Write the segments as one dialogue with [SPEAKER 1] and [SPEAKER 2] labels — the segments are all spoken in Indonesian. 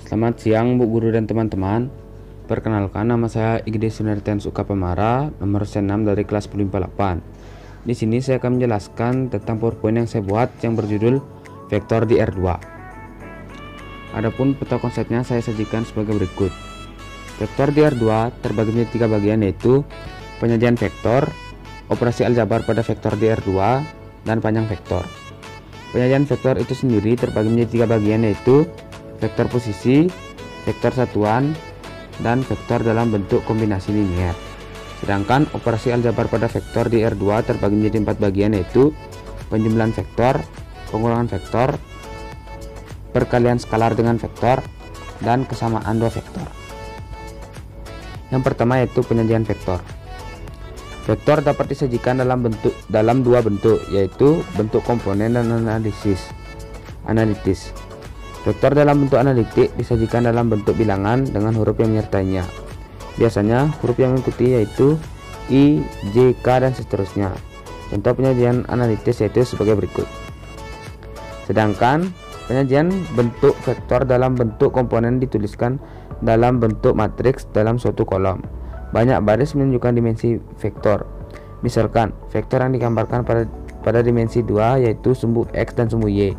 [SPEAKER 1] Selamat siang Bu Guru dan teman-teman. Perkenalkan, nama saya Igede Sunartian Suka Pemara, nomor 6 dari kelas 158. Di sini saya akan menjelaskan tentang PowerPoint yang saya buat yang berjudul Vektor di R2. Adapun peta konsepnya saya sajikan sebagai berikut. Vektor di R2 terbagi menjadi 3 bagian, yaitu penyajian vektor, operasi aljabar pada vektor di R2, dan panjang vektor. Penyajian vektor itu sendiri terbagi menjadi 3 bagian, yaitu vektor posisi, vektor satuan, dan vektor dalam bentuk kombinasi linier. Sedangkan operasi aljabar pada vektor di R2 terbagi menjadi 4 bagian, yaitu penjumlahan vektor, pengulangan vektor, perkalian skalar dengan vektor, dan kesamaan dua vektor. Yang pertama yaitu penyajian vektor. Vektor dapat disajikan dalam dua bentuk, yaitu bentuk komponen dan analitis. Vektor dalam bentuk analitik disajikan dalam bentuk bilangan dengan huruf yang menyertainya. Biasanya huruf yang mengikuti yaitu I, J, K, dan seterusnya. Contoh penyajian analitis yaitu sebagai berikut. Sedangkan penyajian bentuk vektor dalam bentuk komponen dituliskan dalam bentuk matriks dalam suatu kolom. Banyak baris menunjukkan dimensi vektor. Misalkan vektor yang digambarkan pada dimensi 2 yaitu sumbu X dan sumbu Y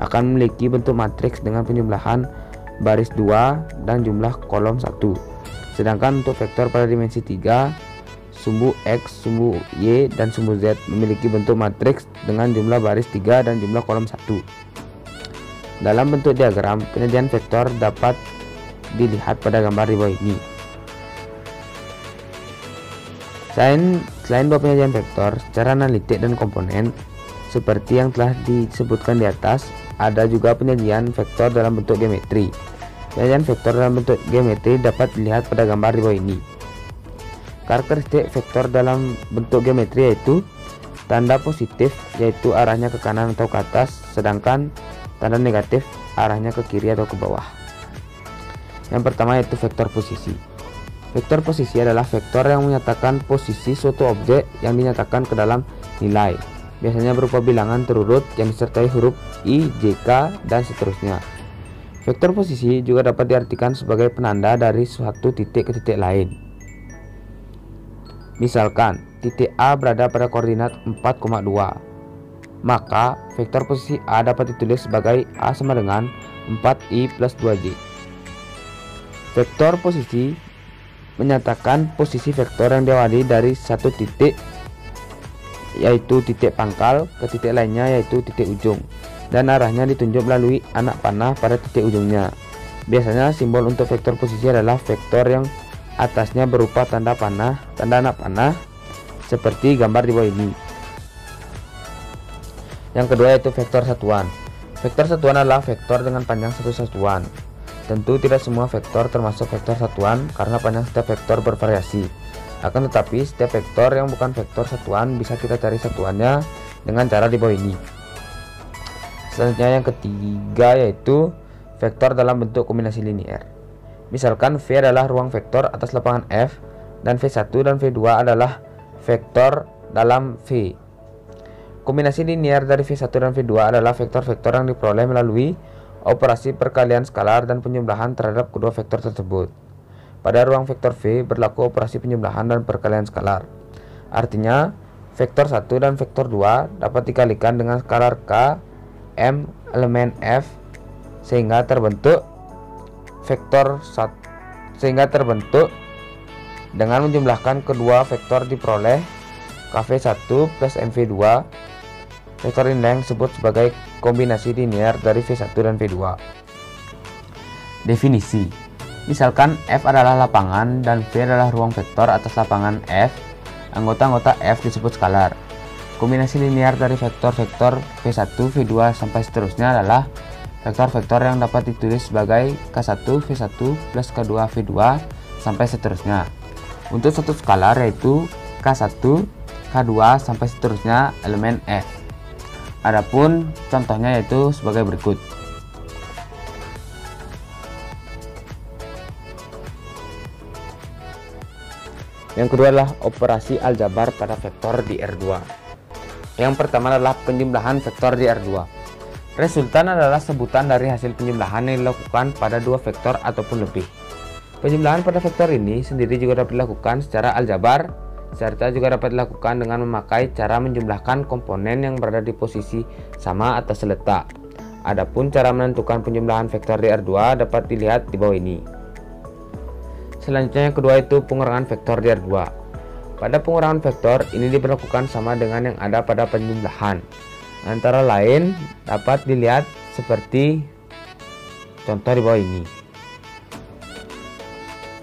[SPEAKER 1] akan memiliki bentuk matriks dengan penjumlahan baris 2 dan jumlah kolom 1. Sedangkan untuk vektor pada dimensi 3, sumbu X, sumbu Y, dan sumbu Z memiliki bentuk matriks dengan jumlah baris 3 dan jumlah kolom 1. Dalam bentuk diagram, penyajian vektor dapat dilihat pada gambar di bawah ini. Selain dua penyajian vektor secara analitik dan komponen seperti yang telah disebutkan di atas, ada juga penyajian vektor dalam bentuk geometri. Penyajian vektor dalam bentuk geometri dapat dilihat pada gambar di bawah ini. Karakteristik vektor dalam bentuk geometri yaitu tanda positif yaitu arahnya ke kanan atau ke atas, sedangkan tanda negatif arahnya ke kiri atau ke bawah. Yang pertama yaitu vektor posisi. Vektor posisi adalah vektor yang menyatakan posisi suatu objek yang dinyatakan ke dalam nilai. Biasanya berupa bilangan terurut yang disertai huruf I, J, K, dan seterusnya. Vektor posisi juga dapat diartikan sebagai penanda dari suatu titik ke titik lain. Misalkan, titik A berada pada koordinat 4,2. Maka, vektor posisi A dapat ditulis sebagai A sama dengan 4I plus 2J. Vektor posisi menyatakan posisi vektor yang diawali dari satu titik yaitu titik pangkal ke titik lainnya yaitu titik ujung, dan arahnya ditunjuk melalui anak panah pada titik ujungnya. Biasanya simbol untuk vektor posisi adalah vektor yang atasnya berupa tanda anak panah seperti gambar di bawah ini. Yang kedua yaitu vektor satuan. Vektor satuan adalah vektor dengan panjang satu satuan. Tentu tidak semua vektor termasuk vektor satuan karena panjang setiap vektor bervariasi. Akan tetapi setiap vektor yang bukan vektor satuan bisa kita cari satuannya dengan cara di bawah ini. Selanjutnya yang ketiga yaitu vektor dalam bentuk kombinasi linier. Misalkan V adalah ruang vektor atas lapangan F dan V1 dan V2 adalah vektor dalam V. Kombinasi linier dari V1 dan V2 adalah vektor-vektor yang diperoleh melalui operasi perkalian skalar dan penjumlahan terhadap kedua vektor tersebut. Pada ruang vektor V berlaku operasi penjumlahan dan perkalian skalar. Artinya, vektor 1 dan vektor 2 dapat dikalikan dengan skalar K, M, elemen F sehingga terbentuk dengan menjumlahkan kedua vektor diperoleh KV1 plus MV2. Vektor ini disebut sebagai kombinasi linier dari V1 dan V2. Definisi. Misalkan F adalah lapangan dan V adalah ruang vektor atas lapangan F, anggota-anggota F disebut skalar. Kombinasi linier dari vektor-vektor V1, V2 sampai seterusnya adalah vektor-vektor yang dapat ditulis sebagai K1, V1 plus K2, V2 sampai seterusnya. Untuk satu skalar yaitu K1, K2 sampai seterusnya elemen F. Adapun contohnya yaitu sebagai berikut. Yang kedua adalah operasi aljabar pada vektor di R2. Yang pertama adalah penjumlahan vektor di R2. Resultan adalah sebutan dari hasil penjumlahan yang dilakukan pada dua vektor ataupun lebih. Penjumlahan pada vektor ini sendiri juga dapat dilakukan secara aljabar, serta juga dapat dilakukan dengan memakai cara menjumlahkan komponen yang berada di posisi sama atau seletak. Adapun cara menentukan penjumlahan vektor di R2 dapat dilihat di bawah ini. Selanjutnya yang kedua itu pengurangan vektor di R2. Pada pengurangan vektor ini diberlakukan sama dengan yang ada pada penjumlahan. Antara lain dapat dilihat seperti contoh di bawah ini.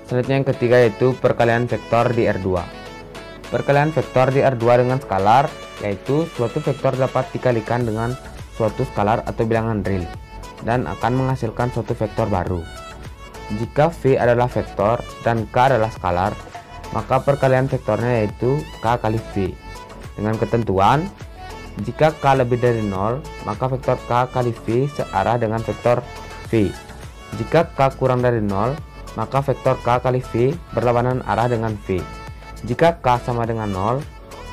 [SPEAKER 1] Selanjutnya yang ketiga yaitu perkalian vektor di R2. Perkalian vektor di R2 dengan skalar yaitu suatu vektor dapat dikalikan dengan suatu skalar atau bilangan real dan akan menghasilkan suatu vektor baru. Jika V adalah vektor dan K adalah skalar, maka perkalian vektornya yaitu K kali V. Dengan ketentuan, jika K lebih dari 0, maka vektor K kali V searah dengan vektor V. Jika K kurang dari 0, maka vektor K kali V berlawanan arah dengan V. Jika K sama dengan 0,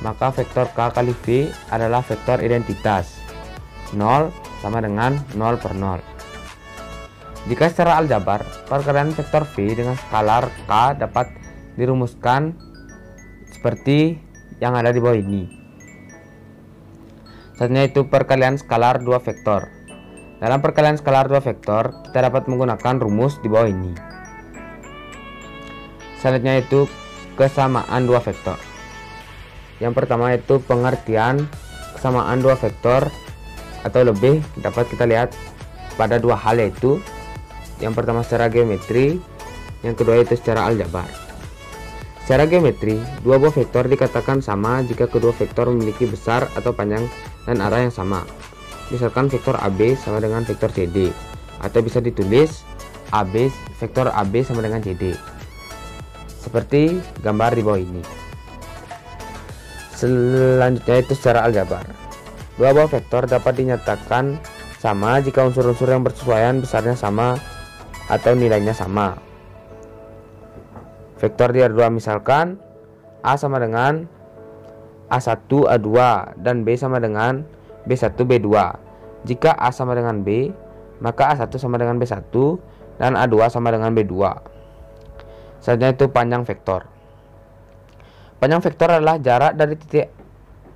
[SPEAKER 1] maka vektor K kali V adalah vektor identitas. 0 sama dengan 0 per 0. Jika secara aljabar, perkalian vektor V dengan skalar K dapat dirumuskan seperti yang ada di bawah ini. Selanjutnya itu perkalian skalar dua vektor. Dalam perkalian skalar dua vektor, kita dapat menggunakan rumus di bawah ini. Selanjutnya itu kesamaan dua vektor. Yang pertama itu pengertian kesamaan dua vektor atau lebih dapat kita lihat pada dua hal, yaitu yang pertama secara geometri, yang kedua itu secara aljabar. Secara geometri, dua buah vektor dikatakan sama jika kedua vektor memiliki besar atau panjang dan arah yang sama. Misalkan vektor AB sama dengan vektor CD, atau bisa ditulis vektor AB sama dengan CD. Seperti gambar di bawah ini. Selanjutnya itu secara aljabar. Dua buah vektor dapat dinyatakan sama jika unsur-unsur yang bersesuaian besarnya sama atau nilainya sama. Vektor di R2 misalkan A sama dengan A1 A2 dan B sama dengan B1 B2. Jika A sama dengan B, maka A1 sama dengan B1 dan A2 sama dengan B2. Selanjutnya itu panjang vektor. Panjang vektor adalah jarak dari titik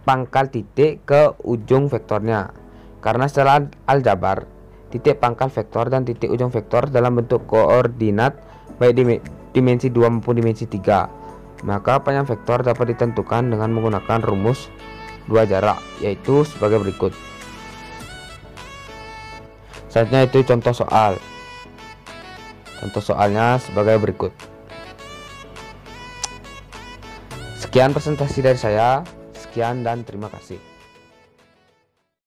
[SPEAKER 1] pangkal titik ke ujung vektornya. Karena secara aljabar, titik pangkal vektor dan titik ujung vektor dalam bentuk koordinat baik dimensi 2 maupun dimensi 3. Maka panjang vektor dapat ditentukan dengan menggunakan rumus dua jarak, yaitu sebagai berikut. Selanjutnya itu contoh soal. Contoh soalnya sebagai berikut. Sekian presentasi dari saya. Sekian dan terima kasih.